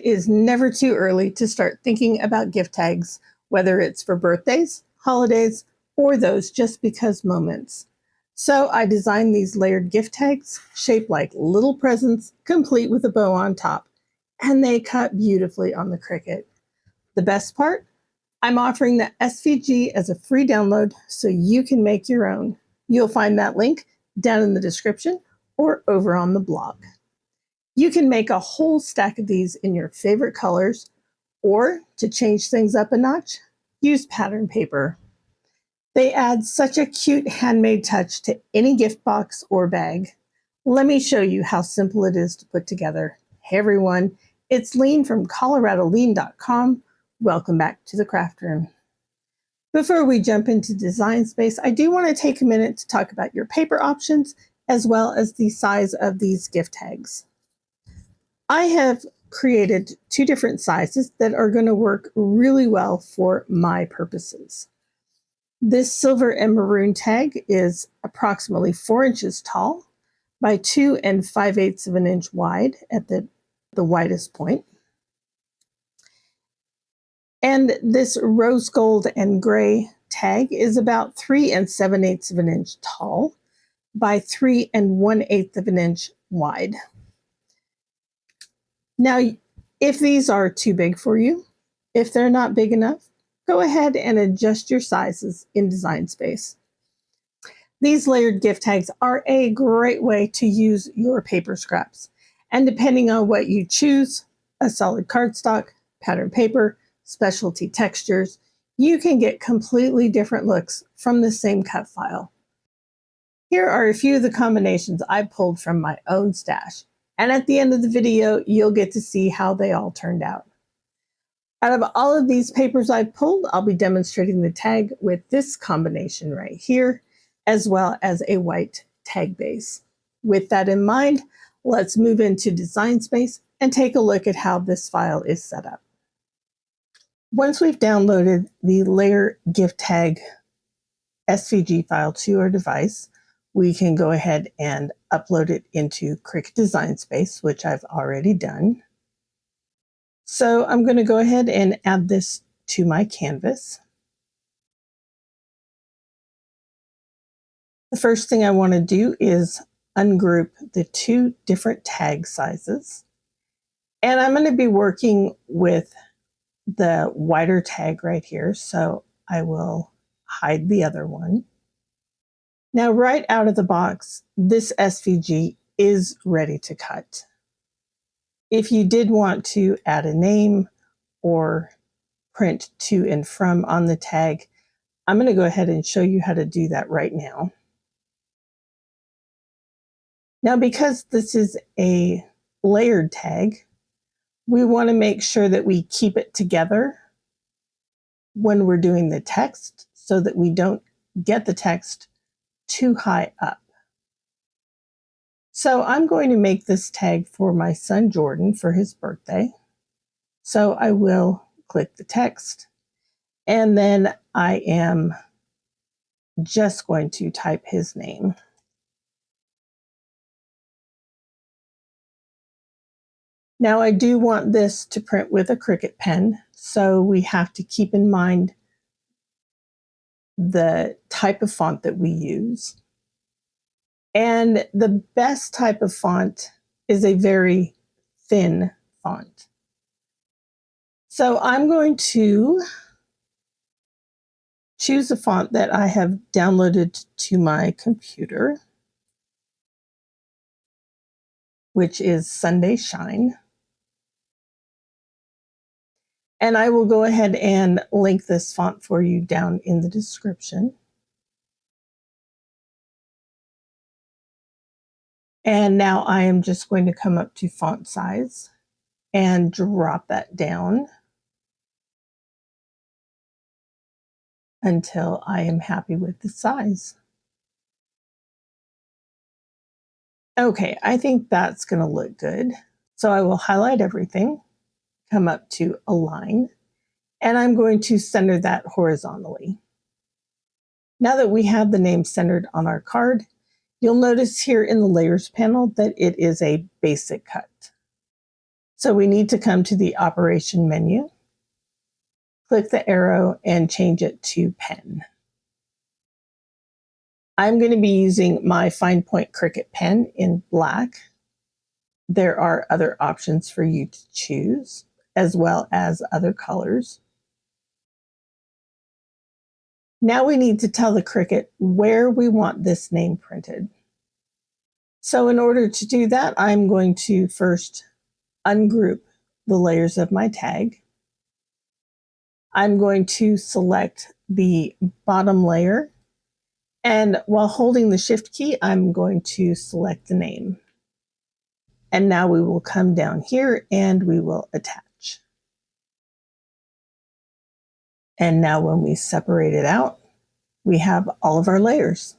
is never too early to start thinking about gift tags, whether it's for birthdays, holidays, or those just because moments. So I designed these layered gift tags shaped like little presents, complete with a bow on top, and they cut beautifully on the Cricut. The best part? I'm offering the SVG as a free download so you can make your own. You'll find that link down in the description or over on the blog. You can make a whole stack of these in your favorite colors, or to change things up a notch, use pattern paper. They add such a cute handmade touch to any gift box or bag. Let me show you how simple it is to put together. Hey everyone, it's Lean from ColoradoLean.com. Welcome back to the craft room. Before we jump into Design Space, I do want to take a minute to talk about your paper options as well as the size of these gift tags. I have created 2 different sizes that are going to work really well for my purposes. This silver and maroon tag is approximately 4 inches tall by 2 5/8 of an inch wide at the widest point. And this rose gold and gray tag is about 3 7/8 of an inch tall by 3 1/8 of an inch wide. Now, if these are too big for you, if they're not big enough, go ahead and adjust your sizes in Design Space. These layered gift tags are a great way to use your paper scraps. And depending on what you choose, a solid cardstock, pattern paper, specialty textures, you can get completely different looks from the same cut file. Here are a few of the combinations I pulled from my own stash. And at the end of the video, you'll get to see how they all turned out. Out of all of these papers I've pulled, I'll be demonstrating the tag with this combination right here, as well as a white tag base. With that in mind, let's move into Design Space and take a look at how this file is set up. Once we've downloaded the layer gift tag SVG file to our device, we can go ahead and upload it into Cricut Design Space, which I've already done. So I'm going to go ahead and add this to my canvas. The first thing I want to do is ungroup the 2 different tag sizes. And I'm going to be working with the wider tag right here, so I will hide the other one. Now, right out of the box, this SVG is ready to cut. If you did want to add a name or print to and from on the tag, I'm going to go ahead and show you how to do that right now. Now, because this is a layered tag, we want to make sure that we keep it together when we're doing the text so that we don't get the text too high up. So I'm going to make this tag for my son Jordan for his birthday. So I will click the text, and then I am just going to type his name. Now I do want this to print with a Cricut pen, so we have to keep in mind the type of font that we use. And the best type of font is a very thin font. So I'm going to choose a font that I have downloaded to my computer, which is Sunday Shine. And I will go ahead and link this font for you down in the description. And now I am just going to come up to font size and drop that down until I am happy with the size. Okay, I think that's going to look good. So I will highlight everything, come up to Align, and I'm going to center that horizontally. Now that we have the name centered on our card, you'll notice here in the Layers panel that it is a basic cut. So we need to come to the operation menu, click the arrow and change it to pen. I'm going to be using my fine point Cricut pen in black. There are other options for you to choose, as well as other colors. Now we need to tell the Cricut where we want this name printed. So in order to do that, I'm going to first ungroup the layers of my tag. I'm going to select the bottom layer, and while holding the Shift key, I'm going to select the name. And now we will come down here and we will attach. And now when we separate it out, we have all of our layers.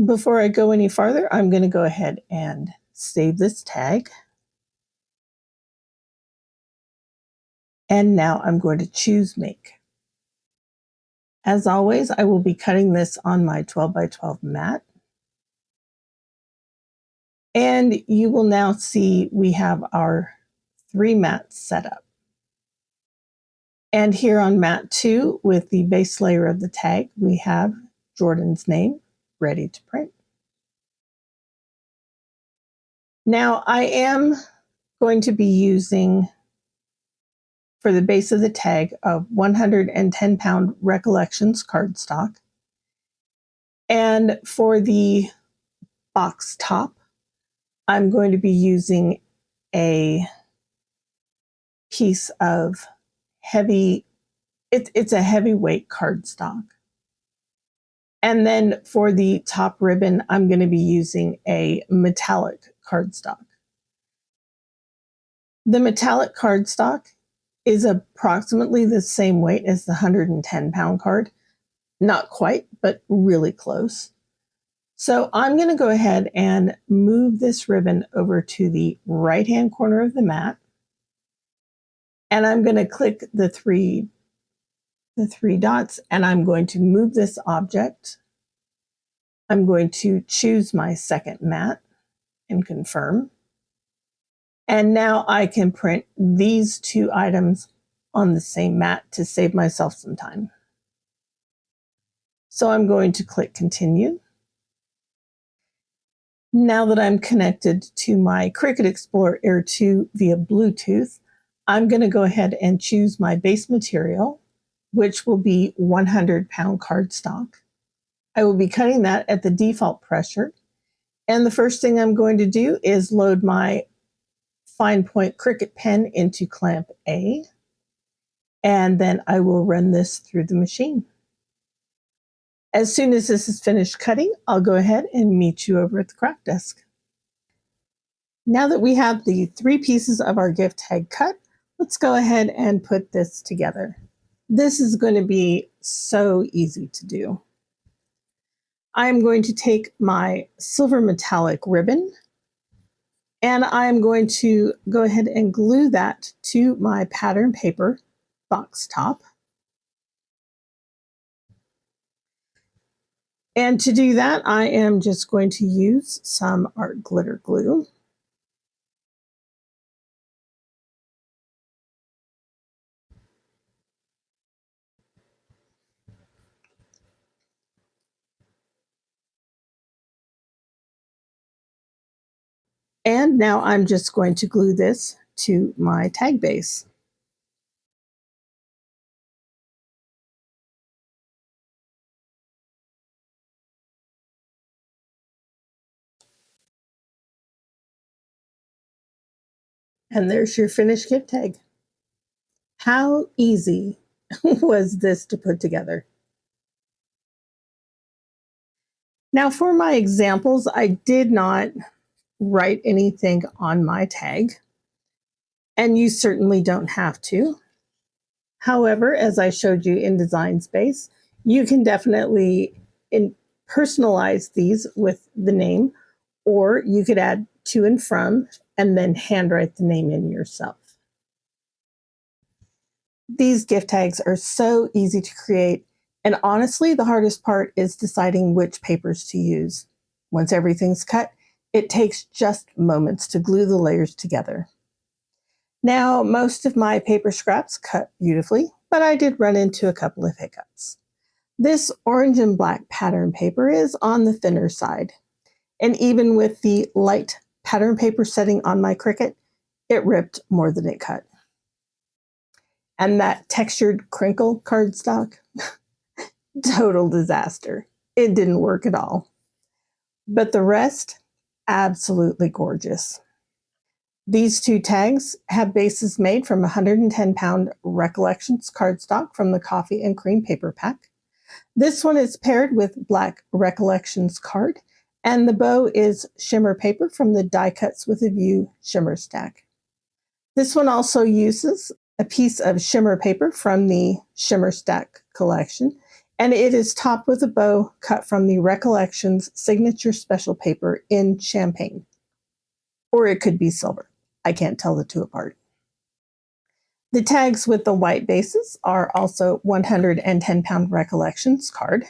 Before I go any farther, I'm going to go ahead and save this tag. And now I'm going to choose Make. As always, I will be cutting this on my 12 by 12 mat. And you will now see we have our 3 mats set up. And here on mat 2, with the base layer of the tag, we have Jordan's name ready to print. Now I am going to be using, for the base of the tag, a 110-pound Recollections cardstock. And for the box top, I'm going to be using a piece of it's a heavyweight cardstock. And then for the top ribbon, I'm going to be using a metallic cardstock. The metallic cardstock is approximately the same weight as the 110-pound card. Not quite, but really close. So I'm going to go ahead and move this ribbon over to the right-hand corner of the mat. And I'm going to click the three dots, and I'm going to move this object. I'm going to choose my second mat and confirm. And now I can print these 2 items on the same mat to save myself some time. So I'm going to click Continue. Now that I'm connected to my Cricut Explorer Air 2 via Bluetooth, I'm going to go ahead and choose my base material, which will be 100-pound cardstock. I will be cutting that at the default pressure. And the first thing I'm going to do is load my fine point Cricut pen into clamp A. And then I will run this through the machine. As soon as this is finished cutting, I'll go ahead and meet you over at the craft desk. Now that we have the 3 pieces of our gift tag cut, let's go ahead and put this together. This is going to be so easy to do. I'm going to take my silver metallic ribbon, and I'm going to go ahead and glue that to my pattern paper box top. And to do that, I am just going to use some art glitter glue. And now I'm just going to glue this to my tag base. And there's your finished gift tag. How easy was this to put together? Now for my examples, I did not write anything on my tag, and you certainly don't have to. However, as I showed you in Design Space, you can definitely personalize these with the name, or you could add to and from and then handwrite the name in yourself. These gift tags are so easy to create, and honestly, the hardest part is deciding which papers to use. Once everything's cut, It takes just moments to glue the layers together. Now, most of my paper scraps cut beautifully, but I did run into a couple of hiccups. This orange and black pattern paper is on the thinner side, and even with the light pattern paper setting on my Cricut, it ripped more than it cut. And that textured crinkle cardstock, total disaster. It didn't work at all. But the rest, absolutely gorgeous. These two tags have bases made from 110-pound Recollections cardstock from the Coffee and Cream paper pack. This one is paired with black Recollections card, and the bow is Shimmer paper from the Die Cuts with a View Shimmer stack. This one also uses a piece of Shimmer paper from the Shimmer stack collection, and it is topped with a bow cut from the Recollections signature special paper in champagne. Or it could be silver. I can't tell the two apart. The tags with the white bases are also 110-pound Recollections card.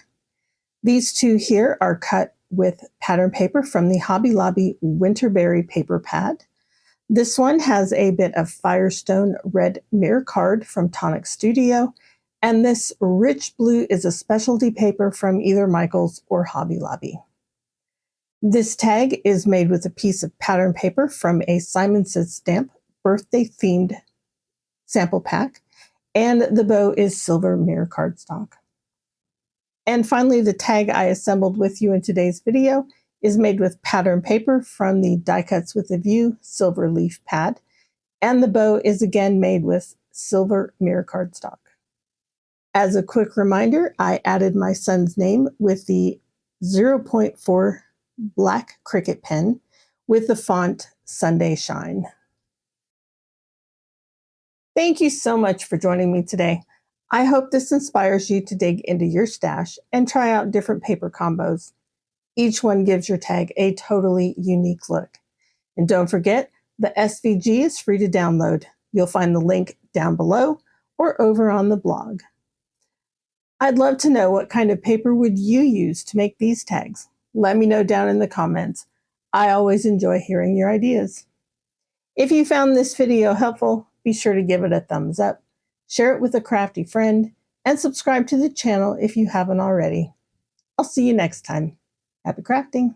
These two here are cut with pattern paper from the Hobby Lobby Winterberry paper pad. This one has a bit of Firestone red mirror card from Tonic Studio, and this rich blue is a specialty paper from either Michaels or Hobby Lobby. This tag is made with a piece of pattern paper from a Simon Says Stamp birthday-themed sample pack, and the bow is silver mirror cardstock. And finally, the tag I assembled with you in today's video is made with pattern paper from the Die Cuts with a View silver leaf pad, and the bow is again made with silver mirror cardstock. As a quick reminder, I added my son's name with the 0.4 black Cricut pen with the font Sunday Shine. Thank you so much for joining me today. I hope this inspires you to dig into your stash and try out different paper combos. Each one gives your tag a totally unique look. And don't forget, the SVG is free to download. You'll find the link down below or over on the blog. I'd love to know what kind of paper would you use to make these tags. Let me know down in the comments. I always enjoy hearing your ideas. If you found this video helpful, be sure to give it a thumbs up, share it with a crafty friend, and subscribe to the channel if you haven't already. I'll see you next time. Happy crafting!